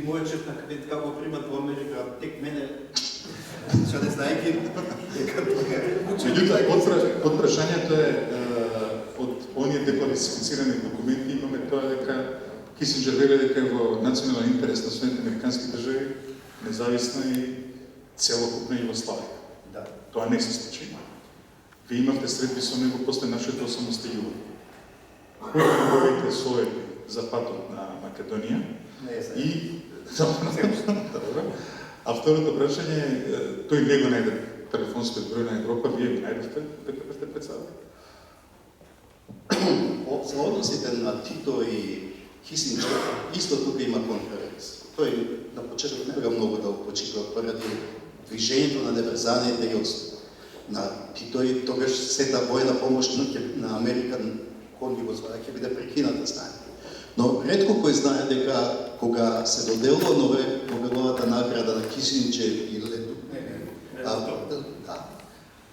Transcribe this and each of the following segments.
Мойчев на къде така го примат во Америка, тек мене, што не знаеки, Под прашањето е од оние декласифицирани документи имаме тоа дека Кисинџер вели дека е во национален интерес на Соединените американски држави, независна и целокупна Југославија. Да. Тоа не се случи. Ви имавте средби со него после нашето осамостојување. Кои се неговите совети за патот на Македонија? Не е И а второто прашање е, тој не го најде телефонскиот број на Европа, вие го најдовте дека сте председател? За односите на Тито и Кисинџер, исто тука има конференција. Тој на почеток не бега многу да почитува поради движењето на неврзаните и на Тито и тогаш сета војна помош на Америка кон Југославија ќе биде прекината знае. Но ретко кој знае дека кога се доделува Нобеловата награда на Кисинџер и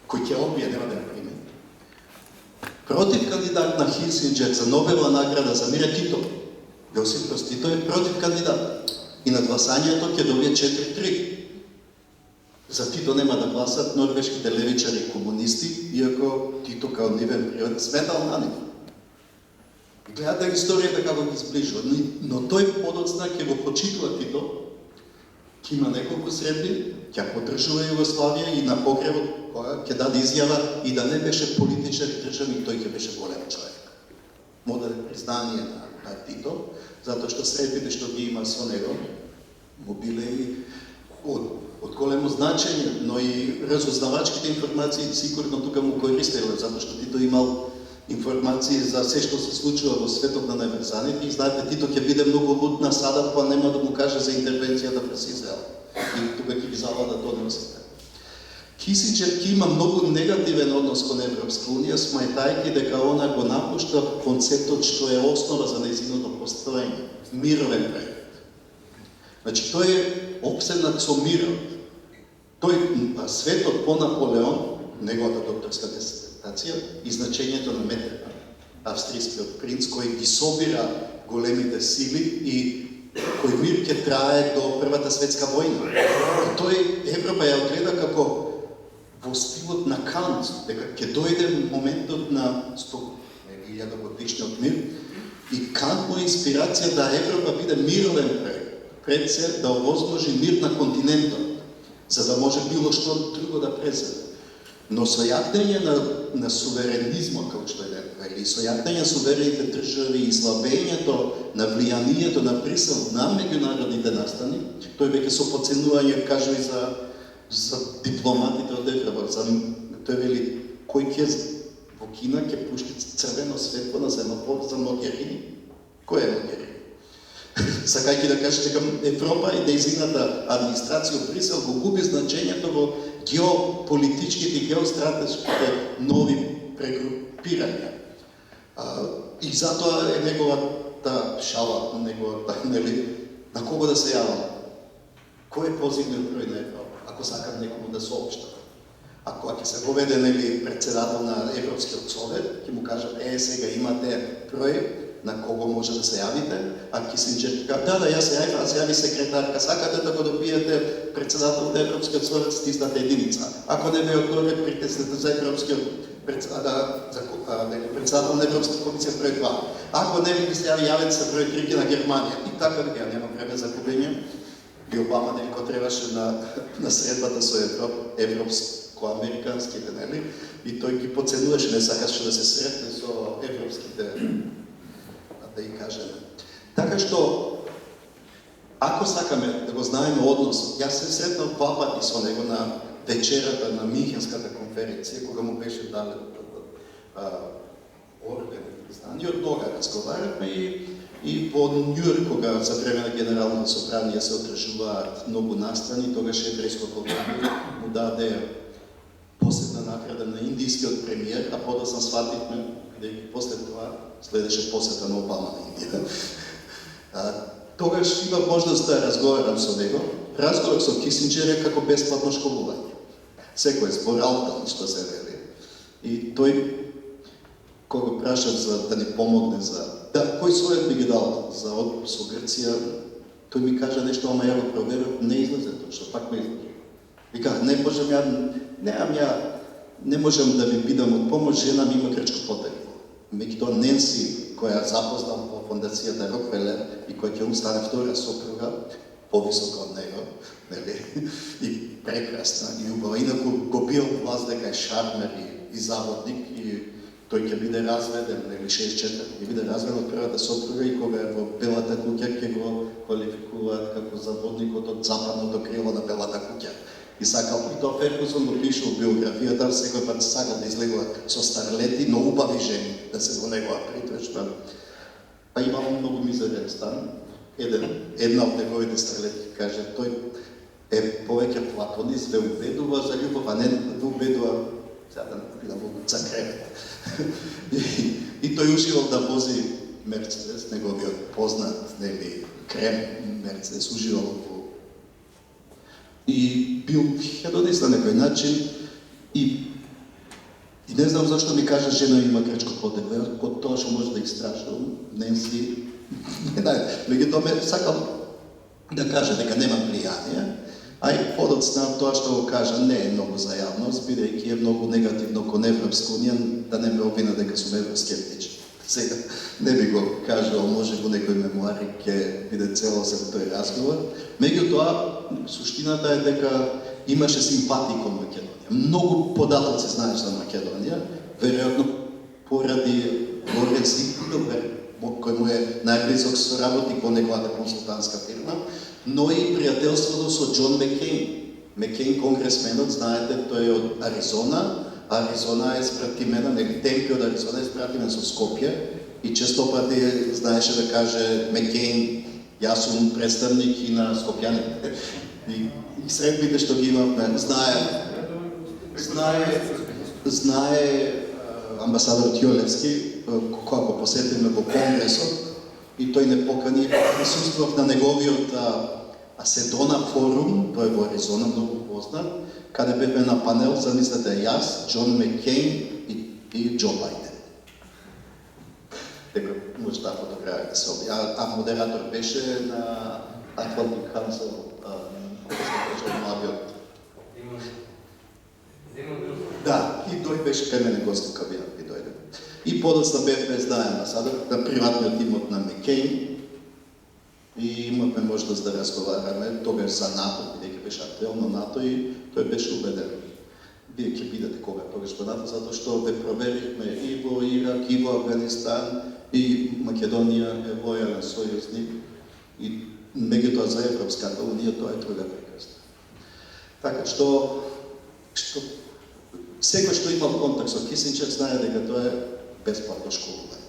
кој ќе одбие, нема да ја приме. Против кандидат на Кисинџер за Нобелова награда за мир е Тито. Јосиф Брос Тито е против кандидата. И на гласањето ќе добие 4-3. За Тито нема да гласат норвешките левичари и комунисти, иако Тито као нивен природа сметал на нив. Гледате историјата како ги сближува, но тој подоцна ќе го почитува Тито, ќе има неколку средби, ќе поддржува Југославија и на погребот кога ќе даде изјава и да не беше политичар и државник, тој ќе беше голем човек. Модерно признание на Тито, затоа што средбите што ги има со него му биле и од големо значење, но и разузнавачките информации сигурно тука му користеле, затоа што Тито имал информации за се што се случува во светот на неврзаните и знаете, Тито ќе биде многу луд на сада, па нема да му каже за интервенцијата през Израел. И тука ќе ги завлада доносите. Кисинџер ќе има многу негативен однос кон Европска унија, смајтајќи дека она го напушта концептот што е основа за нејзиното постоење, мировен проект. Значи, тој е обседнат со мирот. Тој светот по Наполеон, неговата докторска дисертација, и значењето на Метернich, австријскиот принц, кој ги собира големите сили и кој мир ќе трае до Првата светска војна. И тој Европа ја гледа како во стилот на Кант, дека ќе дојде моментот на 100.000 годишниот мир и Кант му е инспирација да Европа биде мировен проект, пред се да овозможи мир на континентот, за да може било што друго да преземе. Но со јакнење на суверенизмот, како што е вели, со јакнење на суверените држави и слабењето на влијанието на Брисел на меѓународните настани, тој веќе со подценување кажува и за дипломатите од Европа. Тој вели, кој ќе во Кина ќе пушти црвено светло на семафор за Могерини? Кој е Могерини? Сакајќи да каже дека Европа и нејзината администрација од Брисел го губи значењето во геополитичките и геостратешките нови прегрупирања. И затоа е неговата шала, неговата, нели, на кого да се јавам? Кој е позивниот број на Европа, ако сакам некому да соопштам? Ако ќе се поведе, нели, председател на Европскиот совет, ќе му кажат, сега имате број на кого може да се јавите, а Кисинџер кажа, да, јас се јавив, а се јави секретарка, сакате да го добиете председател на Европскиот совет, стиснате единица. Ако не ве одговори, притиснете за Европскиот председател на Европската комисија број 2. Ако не ви се јави, јавете се број 3 на Германија. И така дека нема време за губење. И Обама нели требаше на средбата со европско-американските, нели? И тој ги подценуваше, не сакаше да се сретне со европските, да ги кажеме. Така што, ако сакаме да го знаеме односот, јас се сретнав два пати со него на вечерата на Михенската конференција, кога му беше даден орден и признание, од тога разговараме и во Њујорк, кога за време на Генералното собрание се одржуваат многу настани, тогаш еврејското влање му даде посетна награда на индијскиот премиер, а подоцна свативме дека после това следеше посета на Обама на Индија. Тогаш има можност да разговарам со него. Разговор со Кисинџер е како бесплатно школување. Секој е збор Алтан, што се вели. И тој, кога прашав за да ни помогне за... Да, кој совет би ги дал за однос со Грција, Тој ми кажа нешто, ама ја го проверив, не излезе точно, пак ме излезе. Вика, не можам да ви бидам од помош, жена ми има крчкопотегло. Меѓутоа Ненси, која запознал во фондацијата Рокфелер и која ќе стане втора сопруга, повисока од него, нели? И прекрасна и убава. Инаку го бил власт дека е шармер и заводник и тој ќе биде разведен, нели 64, ќе биде разведен од првата сопруга и кога е во Белата куќа ќе го квалификуваат како заводникот од западното крило на Белата куќа. И сакал, и тоа Фергусон го пише во биографијата, секој пат сакал да излегува со старлети, но убави жени да се во негова притвршба. Па имал многу мизерен стан. Една од неговите старлети каже, тој е повеќе платонист, ве убедува за љубов, а не ве убедува сега да му закревет. И тој уживал да вози Мерцедес, неговиот познат, нели, крем Мерцедес, уживал во и бил хедонист на некој начин и не знам зашто ми кажа жена има крчкопотегло, од тоа што може да истражувам, Ненси, меѓутоа ме сакал да каже дека нема влијание, а и подоцна тоа што го кажа не е многу за јавност, бидејќи е многу негативно кон Европска унија, да не ме обвина дека сум евроскептичен. Сега не би го кажал, може во некој мемуари ќе биде целосен тој разговор. Меѓутоа, суштината е дека имаше симпатии кон Македонија. Многу податоци знаеш за Македонија, веројатно поради Лоренц Николовер, кој му е најблизок соработник во неговата консултантска фирма, но и пријателството со Џон Маккейн. Маккейн, конгресменот, знаете, тој е од Аризона. Аризона е спратимена, нели Темпи од Аризона е спратимен со Скопје и често пати знаеше да каже Маккейн, јас сум представник и на скопјаните. И средбите што ги имавме, знае амбасадор Тјолевски, кога го посетивме во Конгресот, и тој не покани, присуствував на неговиот Седона форум, тој е во Аризона, многу познат, каде бевме на панел, замислете, јас, Џон Маккейн и Џо Бајден. Дека може да фотографите се оби. А модератор беше на Atlantic Council, младиот. Да, и тој беше кај мене гост во кабинет и дојде. И подоцна бевме, знаем, на приватниот имот на Маккейн, и имавме можност да разговараме тогаш за НАТО, бидејќи беше актуелно НАТО и тој беше убеден. Вие ќе бидете кога тогаш во НАТО, затоа што ве проверихме и во Ирак, и во Афганистан, и Македонија е лојален сојузник, и меѓутоа за Европската унија тоа е друга прекрасна. Така што секој што имал контакт со Кисинџер знае дека тоа е бесплатно школување.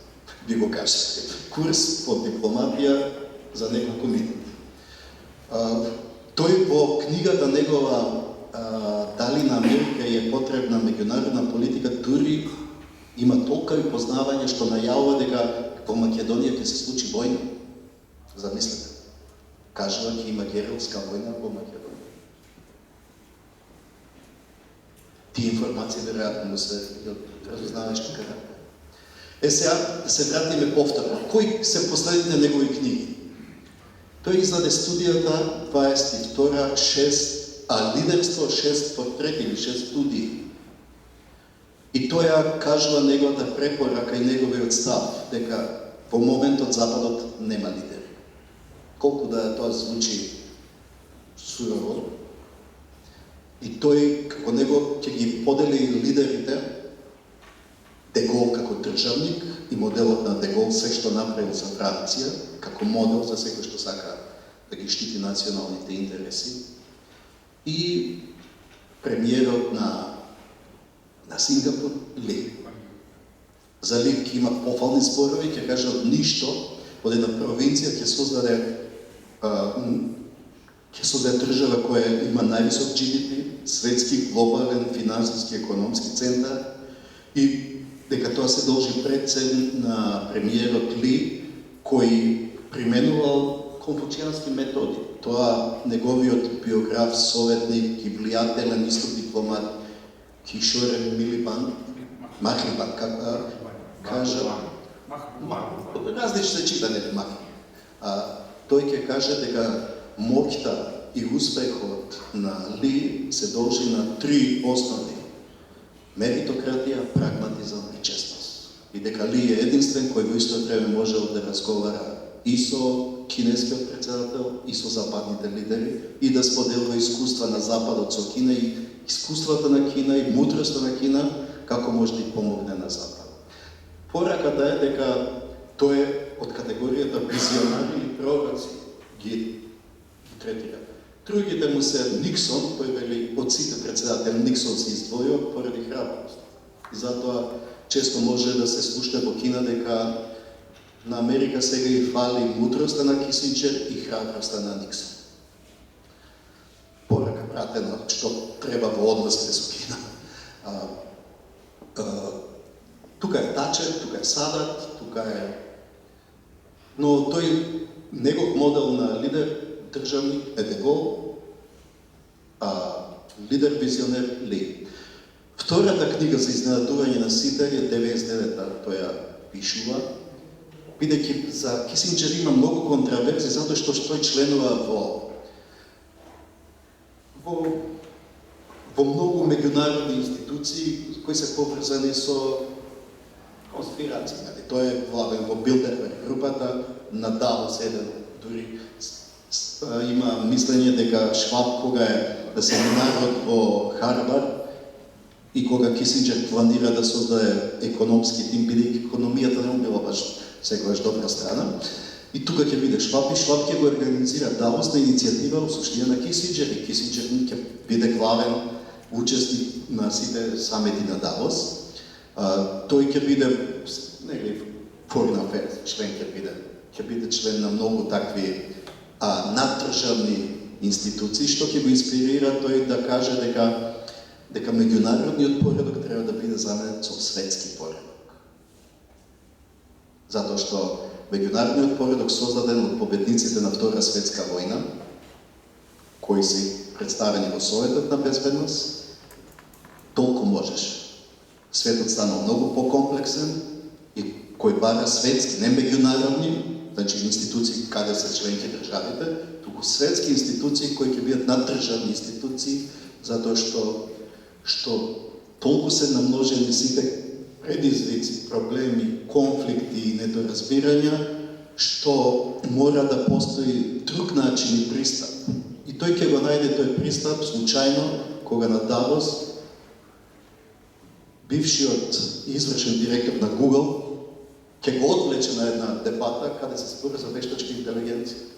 Би го кажете. Курс по дипломатија за неколку минути. Тој во книгата негова Дали на Америка е потребна меѓународна политика, дури има толка и познавање што најавува дека во Македонија ќе се случи војна. Замислете. Кажува ќе има герилска војна во Македонија. Тие информации веројатно му се разузнавајшки карактер. Сега се вратиме повторно. Кои се последните негови книги? Тој издаде студијата 22, 6, лидерство, 6 портрети или 6 студии. И тој ја кажува неговата препорака и неговиот став, дека во моментот Западот нема лидери. Колку да тоа звучи сурово. И тој, како него, ќе ги подели лидерите, Дегол како државник и моделот на Дегол, се што направил за Франција, како модел за секој што сака да ги штити националните интереси. И премиерот на Сингапур, Ли. За Ли ќе има пофални зборови, ќе каже од ништо, од една провинција ќе создаде држава која има највисок GDP, светски, глобален, финансиски, економски центар и дека тоа се должи пред се на премиерот Ли, кој применувал конфуцијански методи. Тоа неговиот биограф, советник и влијателен исток дипломат Кишорен Милибан, Махрибан, кажа, различно се чита, нели Махрибан. тој ќе каже дека моќта и успехот на Ли се должи на три основи: меритократија, прагматизам и честност. И дека Ли е единствен кој во исто време можел да разговара и со кинескиот председател, и со западните лидери, и да споделува искуства на Западот со Кина и искуствата на Кина и мудроста на Кина, како може да помогне на Запад. Пораката е дека тој е од категоријата визионари и пророци ги третира. Другите му се Никсон, тој вели од сите председатели Никсон се издвојува поради храброст. И затоа често може да се слушне во Кина дека на Америка сега и фали мудроста на Кисинџер и храброста на Никсон. Порака пратена што треба во односите со Кина. Тука е Тачер, тука е Садат, тука е... Но тој, негов модел на лидер, државник е Дегол, лидер, визионер Ли. Втората книга за изненадување на сите е 99-та, тој ја пишува, бидејќи за Кисинџер има многу контраверзи, затоа што тој членува во многу меѓународни институции кои се поврзани со конспирации. Тој е главен во Билдерберг групата, на Давос еден дури има мислење дека Шваб кога е на семинарот во Харвард и кога Кисинџер планира да создаде економски тим, бидејќи економијата не била баш секогаш добра страна. И тука ќе биде Шваб и Шваб ќе го организира Давос на иницијатива во суштина на Кисинџер и Кисинџер ќе биде главен учесник на сите самити на Давос. Тој ќе биде Foreign Affairs член ќе биде член на многу такви наддржавни институции, што ќе го инспирира тој да каже дека меѓународниот поредок треба да биде заменет со светски поредок. Затоа што меѓународниот поредок создаден од победниците на Втора светска војна, кои се представени во Советот на безбедност, толку можеш. Светот станал многу покомплексен и кој бара светски, не меѓународни, значи институции каде се членки државите, туку светски институции кои ќе бидат наддржавни институции, затоа што толку се намножени сите предизвици, проблеми, конфликти и недоразбирања, што мора да постои друг начин и пристап. И тој ќе го најде тој пристап случајно кога на Давос бившиот извршен директор на Google ќе го отвлече на една дебата каде се збори за вештачка интелигенција.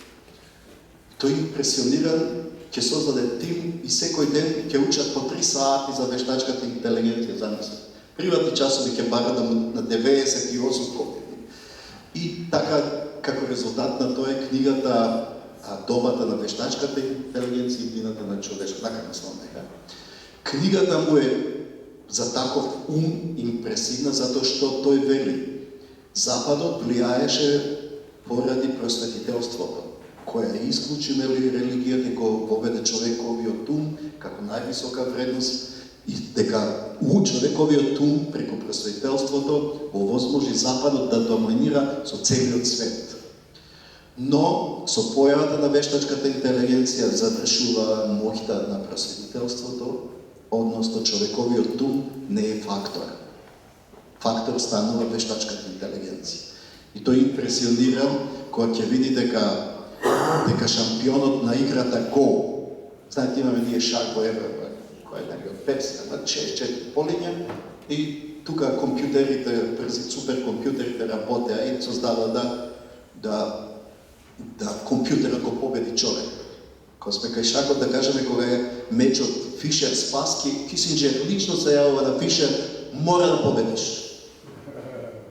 Тој импресиониран ќе создаде тим и секој ден ќе учат по 3 сати за вештачката интелигенција за нас. Приватни часови ќе барат на 98 години. И така, како резултат на тоа е книгата Добата на вештачката интелигенција и иднината на човечот. Така мислам дека. Книгата му е за таков ум импресивна, затоа што тој вели Западот влијаеше поради просветителството, која исклучи религијата и го поведе човековиот ум како највисока вредност и дека човековиот ум преку просветителството овозможи Западот да доминира со целиот свет. Но со појавата на вештачката интелигенција завршува моќта на просветителството, односно човековиот ум не е фактор. Фактор станува вештачката интелигенција. И тој импресиониран кога ќе види дека шампионот на играта Go, знаете имаме ние шах во Европа, кој е некој 5 на 6 полиња и тука компјутерите, суперкомпјутерите работеа и создава да компјутерот го победи човек. Кога сме кај шахот, да кажеме, кога е мечот Фишер-Спаски, Кисинџер лично се јавува на Фишер, мора да победиш.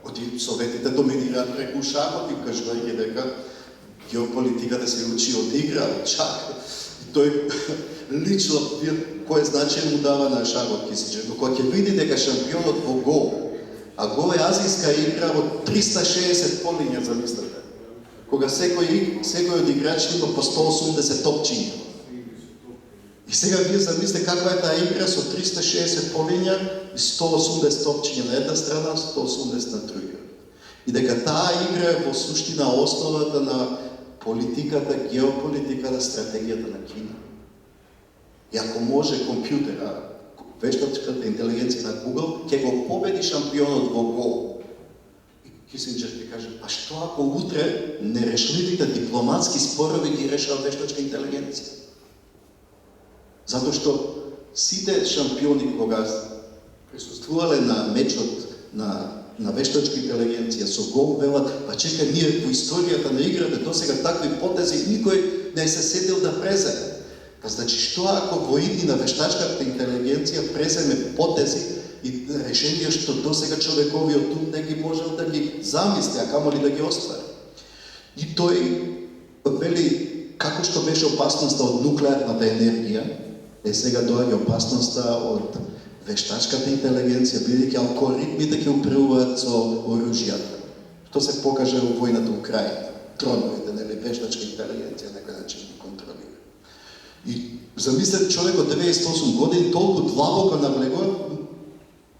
Оти Советите доминираат преку шахот и кажувајќи дека геополитиката се учи од игра, од шах. Тој лично кој значење му дава на шахот Кисинџер. Но кога ќе види дека шампионот во Го, а Го е азијска игра од 360 полиња, замислете. Кога секој од играчите има по 180 топчиња. И сега вие замислите каква е таа игра со 360 полиња и 180 топчиња на една страна, 180 на друга. И дека таа игра е во суштина основата на политиката, геополитиката, стратегијата на Кина. И ако може компјутера, вештачката интелигенција на Google, ќе го победи шампионот во гол. И Кисинџер ќе каже, па што ако утре нерешливите дипломатски спорови ги решава вештачка интелигенција? Затоа што сите шампиони кога присуствувале на мечот на вештачка интелигенција со гол велат, па чекај, ние во историјата на играта досега такви потези никој не се сетил да преземе. Па значи што ако во иднина вештачката интелигенција преземе потези и решенија што досега човековиот ум не ги можел да ги замисли, а камоли да ги оствари. И тој вели како што беше опасноста од нуклеарната енергија, сега доаѓа опасноста од вештачката интелигенција, бидејќи алгоритмите ќе управуваат со оружјата. Што се покаже во војната Украина. Троновите, нели, вештачка интелигенција на некој начин ги контролира. И замислете човек од 98 години толку длабоко навлегува,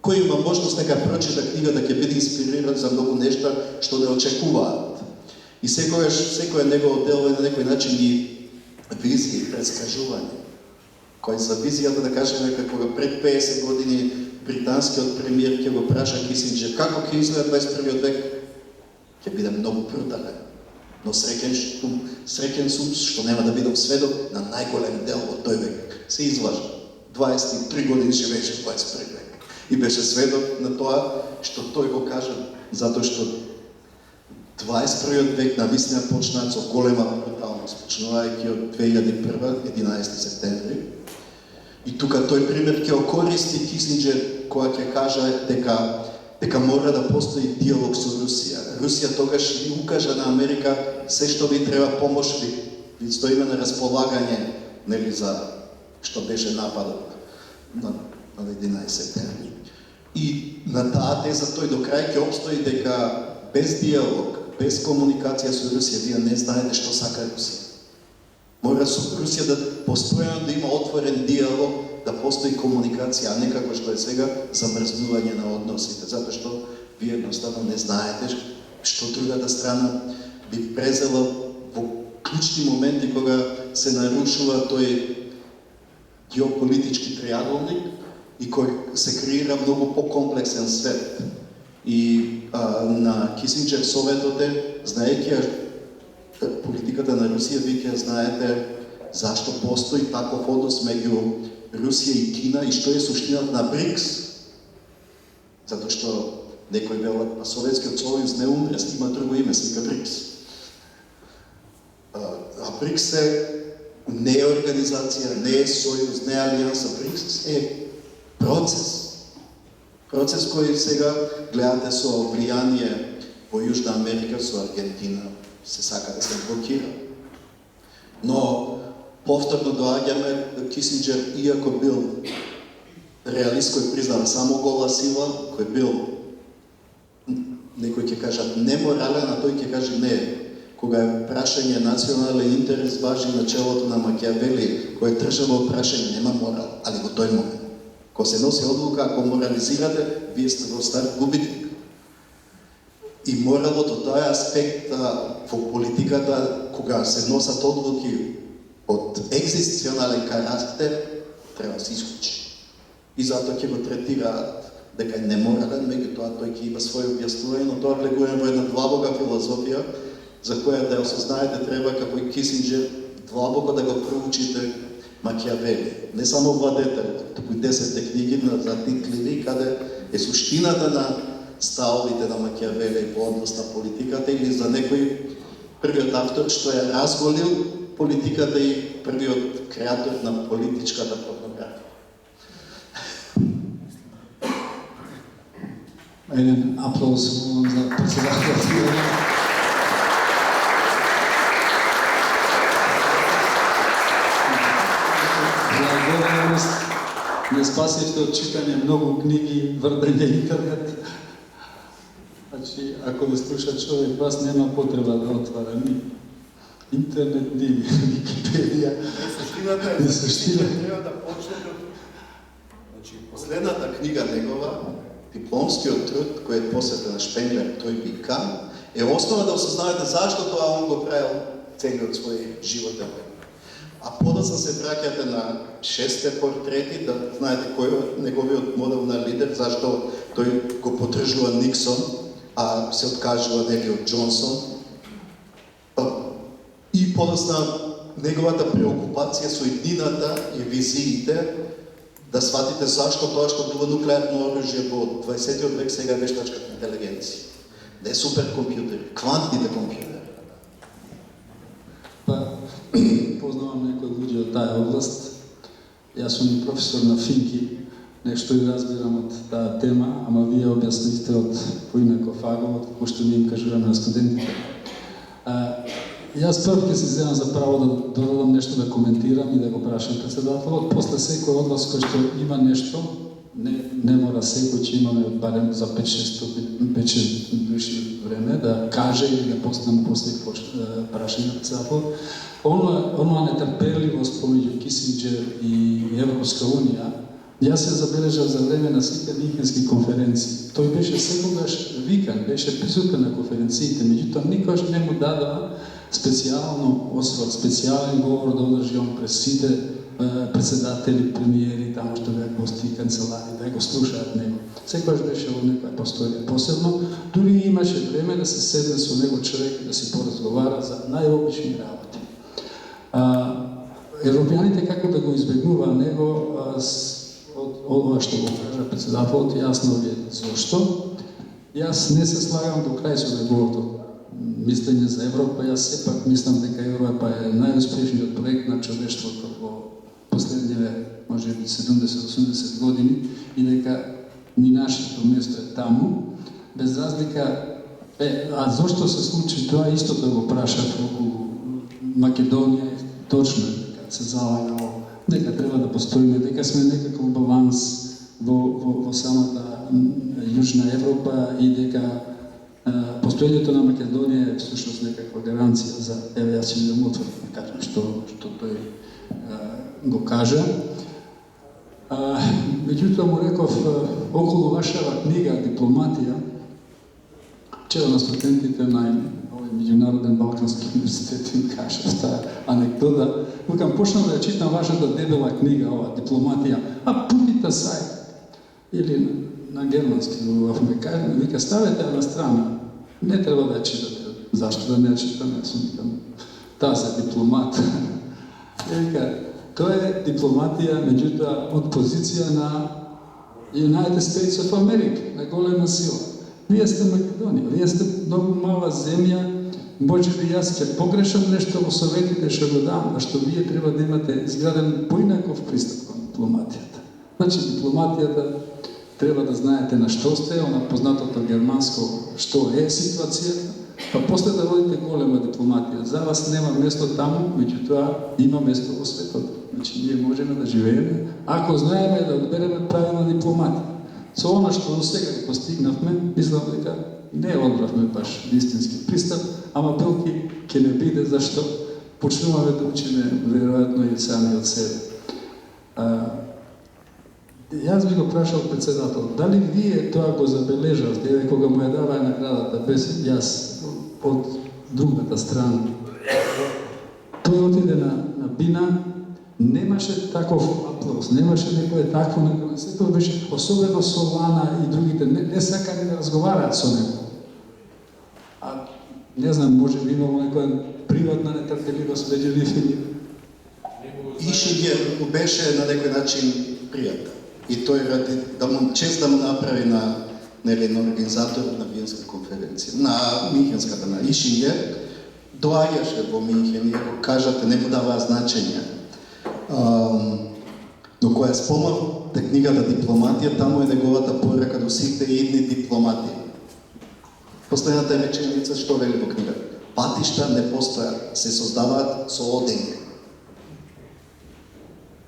кој има можност нека прочита книга да ќе биде инспириран за многу нешта што не очекуваат. И секој негово дело е на некој начин и визија и предскажување. Кој за визијата да кажеме кога пред 50 години британскиот премиер ќе го праша Кисинџер како ќе изгледа 21 век, ќе биде многу брутален. Но среќен сум што нема да бидам сведок на најголем дел од тој век. Се излажа. 23 години живееше 21 век. И беше сведок на тоа што тој го кажа, затоа што 21 век навистина почна со голема бруталност, почнувајќи од 2001, 11 септември. И тука тој пример ќе окористи Кисинџер кога ќе каже дека мора да постои диалог со Русија. Русија тогаш ви укажа на Америка се што ви треба помош, ви стоиме на располагање, нели, за што беше нападот на 11 септември. И на таа теза тој до крај ќе обстои дека без диалог, без комуникација со Русија, вие не знаете што сака Русија. Мора со Русија да постојано да има отворен диалог, да постои комуникација, а не како што е сега замрзнување на односите, затоа што вие едноставно не знаете што другата страна би презела во клучни моменти кога се нарушува тој геополитички триаголник и кој се креира многу покомплексен свет. И на Кисинџер советот е, знаејќи политиката на Русија, вие ќе знаете зашто постои таков однос меѓу Русија и Кина и што е суштината на БРИКС. Затоа што некој велат, па Советскиот сојуз не умре, има друго име, се вика БРИКС. А БРИКС е не е организација, не е сојуз, не е алијанса, БРИКС е процес. Процес кој сега гледате со влијание во Јужна Америка, со Аргентина, се сака да се блокира. Но повторно доаѓаме Кисинџер, иако бил реалист кој признава само гола сила, кој бил, некој ќе кажат, неморален, а тој ќе каже не. Кога е прашање национален интерес важи на челото на Макијавели, кој е држава прашање, нема морал, али во тој момент. Кога се носи одлука, ако морализирате, вие сте во старт губитник. И моралот од тој аспект во политиката, кога се носат одлуки од екзистенцијален карактер, треба да се исклучи. И затоа ќе го третираат дека е неморален, меѓутоа тој ќе има своје објаснување, но тоа влегува во една длабока филозофија, за која да осознаете треба како и Кисинџер длабоко да го проучите Макијавели. Не само владетел, туку и 10 книги на Затикливи, каде е суштината на ставовите на Макијавели во однос на политиката или за некој првиот автор што е разголил политиката и првиот креатор на политичката порнографија. Einen Applaus für unser Präsident. Не спасивте од читање многу книги, врдење интернет. Значи, ако ве слуша човек, вас нема потреба да отвара ни интернет, ни Википедија. Не суштината треба да почне од... Значи, последната книга негова, дипломскиот труд, кој е посветен на Шпенглер, тој би Кан, е основа да осознаете зашто тоа он го правил целиот свој животен. А подоцна се враќате на 6 портрети, да знаете кој е неговиот модел на лидер, зашто тој го потржува Никсон, а се откажува нели од Џонсон. И подоцна неговата преокупација со иднината и визиите, да сватите зашто тоа што била нуклеарно оружје во 20 век сега е вештачката интелигенција. Да е суперкомпјутер, квантните компјутери. Па, познавам некои луѓе од таа област. Јас сум и професор на финки, нешто и разбирам од таа тема, ама вие објаснихте од поинаков агол, како што ми им кажуваме на студентите. Јас прв ќе си земам за право да додадам нешто да коментирам и да го прашам председателот. После секој од вас кој што има нешто, не мора секој, че имаме барем за 5-6 души време да каже или да поставам после прашање на председателот. Онова нетрпеливост помеѓу Кисинџер и Европска унија, јас се забележав за време на сите Мюнхенски конференции. Тој беше секогаш викан, беше присутен на конференциите, меѓутоа никогаш не му дадува специјално осврт, специјален говор да одржи он пред сите председатели, премиери, таму што беа гости и канцелари, да го слушаат него. Секогаш беше во некоја просторија посебно, дури имаше време да се седне со него човек и да си поразговара за најобични работи. Европјаните како да го избегнува него, од ова што го кажа председателот, јасно ви е зошто. Јас не се слагам до крај со неговото мислење за Европа. Јас сепак мислам дека Европа е најуспешниот проект на човештвото во последниве, може би 70-80 години, и дека ни нашето место е таму, без разлика. А зошто се случи тоа, истото го прашав околу Македонија, точно е дека се залагало, дека треба да постоиме, дека сме некаков баланс во самата Јужна Европа и дека постоењето на Македонија е всушност некаква гаранција за, еве јас ќе да му отворам, да кажам што тој го кажа. Меѓутоа му реков, околу вашава книга Дипломатија, вчера на студентите на Меѓународен Балкански универзитет им кажав таа анекдота. Викам, почнам да ја читам вашата дебела книга, ова Дипломатија, а путите сајт. Или на германски зборував, ме кажа, вика, ставете ја на страна. Не треба да ја читате. Зашто да не ја читаме? Јас викам, таа се дипломат. Вика, тоа е дипломатија, меѓутоа, од позиција на United States of America, на голема сила. Вие сте Македонија, вие сте многу мала земја, може би јас ќе погрешам нешто во советите што го дам, а што вие треба да имате изграден поинаков пристап кон дипломатијата. Значи, дипломатијата треба да знаете на што сте, она познатото германско што е ситуацијата, па после да водите голема дипломатија. За вас нема место таму, меѓутоа има место во светот. Значи, ние можеме да живееме, ако знаеме да одбереме правилна дипломатија. Со она што до сега го постигнавме, мислам дека не одбравме баш вистински пристап, ама белки ќе не биде, зашто почнуваме да учиме веројатно и сами од себе. Јас би го прашал председател, дали вие тоа го забележавте, еве кога му ја даваа наградата, без јас од другата страна. Тој отиде на бина, немаше таков аплауз, немаше некој такво награден, сето беше особено со Лана и другите, не сакали да разговараат со него. А не знам, може би имало некоја приватна нетрпеливост меѓу нив и Ишингер беше на некој начин пријател. И тој ради да му чест да му направи на организаторот на Виенска конференција, на Мюнхенската, на Ишингер, доаѓаше во Мюнхен и ако кажате не му даваа значење. Но која спомнав да книгата Дипломатија, таму е неговата порака до сите идни дипломати. Последната реченица што вели во книгата? Патишта не постојат, се создаваат со одење.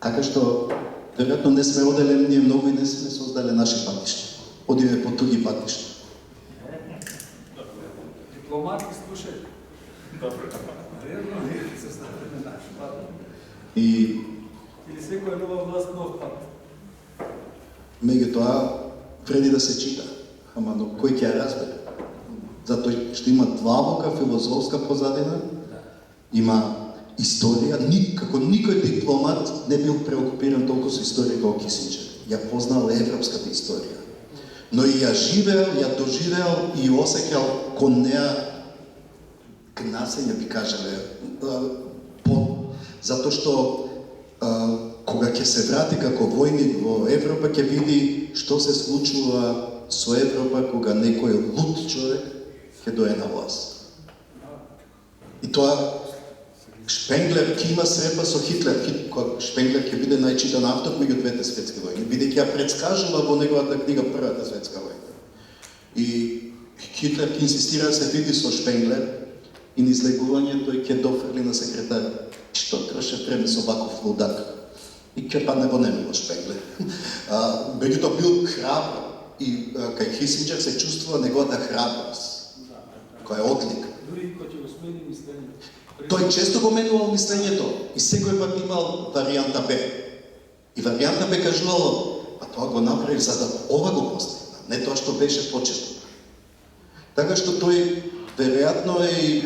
Така што веројатно не сме оделе ние многу и не сме создале наши патишта. Одиме по туги патишта. Дипломати слушај. Верно не се создаваме наши патишта. Или секоја нова власт нов пат. Меѓутоа, вреди да се чита. Ама но кој ќе ја разбере? Затоа што има длабока филозофска позадина има историја, како никој дипломат не бил преокупиран толку со историја како Кисинџер. Ја познал европската историја. Но и ја живеел, ја доживеел и осеќал кон неа гнасење, би кажале, затоа што кога ќе се врати како војник во Европа, ќе види што се случува со Европа кога некој луд човек ќе дое на власт. И тоа Шпенглер ќе има средба со Хитлер. Шпенглер ќе биде најчитан автор меѓу двете светски војни, бидејќи ја предскажува во неговата книга Првата светска војна. И Хитлер ќе инсистира да се види со Шпенглер и на излегување тој ќе дофрли на секретар што троше време со ваков лудак. И ќе падне во немило Шпенглер. Меѓутоа бил храбар и кај Кисинџер се чувствува неговата храброст, која е одлика. Дури кој ќе го смени мислењето. Тој често го менувал мислењето и секој пат имал варијанта Б. И варијанта Б кажувал, а тоа го направи за да ова го постигна, не тоа што беше почетно. Така што тој веројатно е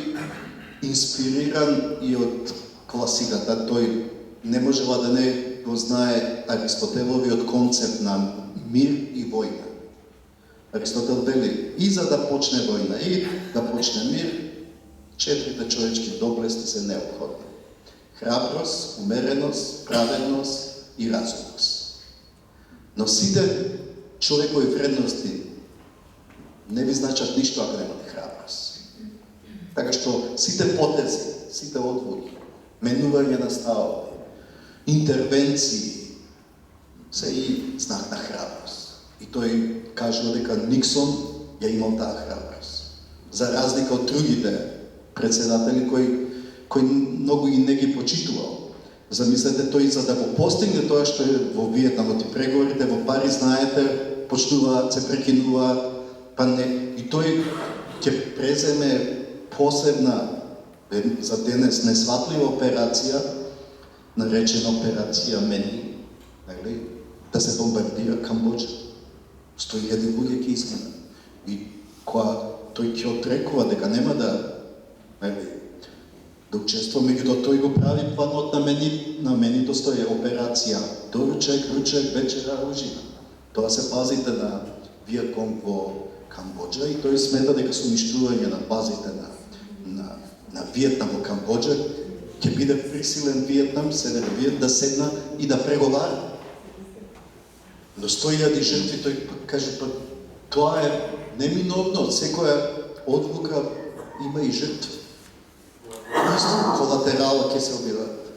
инспириран и од класиката. Тој не можела да не го знае Аристотеловиот концепт на мир и војна. Аристотел вели, и за да почне војна, и да почне мир, 4 човечки доблести се неопходни. Храброст, умереност, праведност и разумност. Но сите човекови вредности не ви значат ништо ако немате храброст. Така што сите потези, сите одвои, менување на ставови, интервенции, се и знак на храброст. И тој кажува дека Никсон ја имал таа храброст. За разлика од другите председатели кој многу и не ги почитувал. Замислете, тој за да го постигне тоа што е во Виетнам, и преговорите во Пари, знаете, почнуваат, се прекинуваат, па не. И тој ќе преземе посебна, за денес несватлива операција, наречена операција Мени, да се бомбардира Камбоџа. 101 луѓе ќе изгинат. И кога тој ќе отрекува дека нема да учества, меѓутоа тој го прави планот на Менито стои операција доручек, ручек, вечера, ужина. Тоа се базите на Виетконг во Камбоџа и тој смета дека со уништување на базите на Виетнам во Камбоџа ќе биде присилен Виетнам, Северен Виетнам да седна и да преговара. Но 100.000 жртви, тој каже, тоа е неминовно, секоја одлука има и жртви. Колатерала ќе се обидат.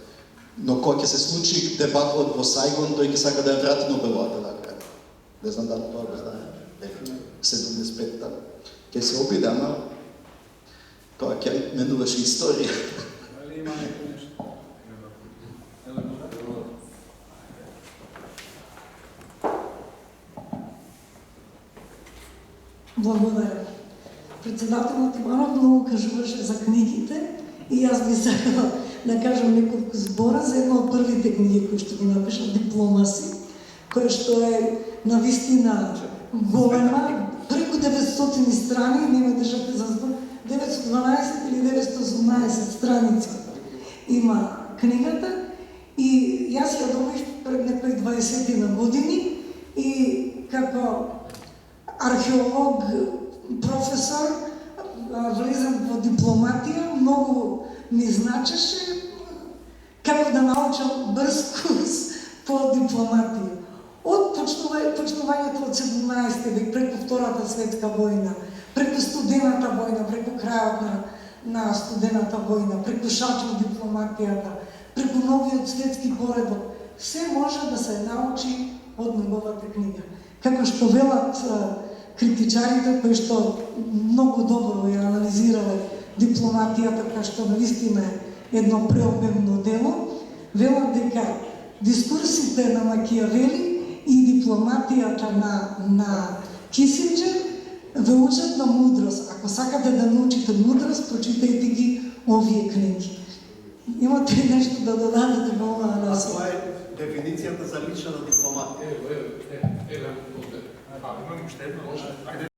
Но кога ќе се случи дебаклот во Сайгон, тој ќе сака да ја врати Нобеловата награда. Не знам дали тоа го знае. 75-та. Ќе се обида, ама тоа ќе менуваше историја. Али има некој нешто? Благодаря. Председателот Иванов многу кажуваше за книгите и јас би сакала да кажам неколку збора за една од првите книги кои што ги напиша Дипломаси, која што е навистина голема, преку 900 страни, не ме држате за збор, 912 или 918 страници има книгата и јас ја добив пред некои 20 на години и како археолог, професор, влезам во дипломатија, многу ми значеше како да научам брз курс по дипломатија. Од почнувањето од 17 век, преку Втората светска војна, преку студената војна, преку крајот на студената војна, преку Шачов дипломатијата, преку новиот светски поредок, се може да се научи од неговата книга. Како што велат критичарите кои што многу добро ја анализирале дипломатијата, која што навистина е едно преобемно дело, велат дека дискурсите на Макијавели и дипломатијата на Кисинџер ве учат на мудрост. Ако сакате да научите мудрост, прочитајте ги овие книги. Имате нешто да додадете во оваа насока? Това е дефиницијата за лична дипломатија. Имам уште едно.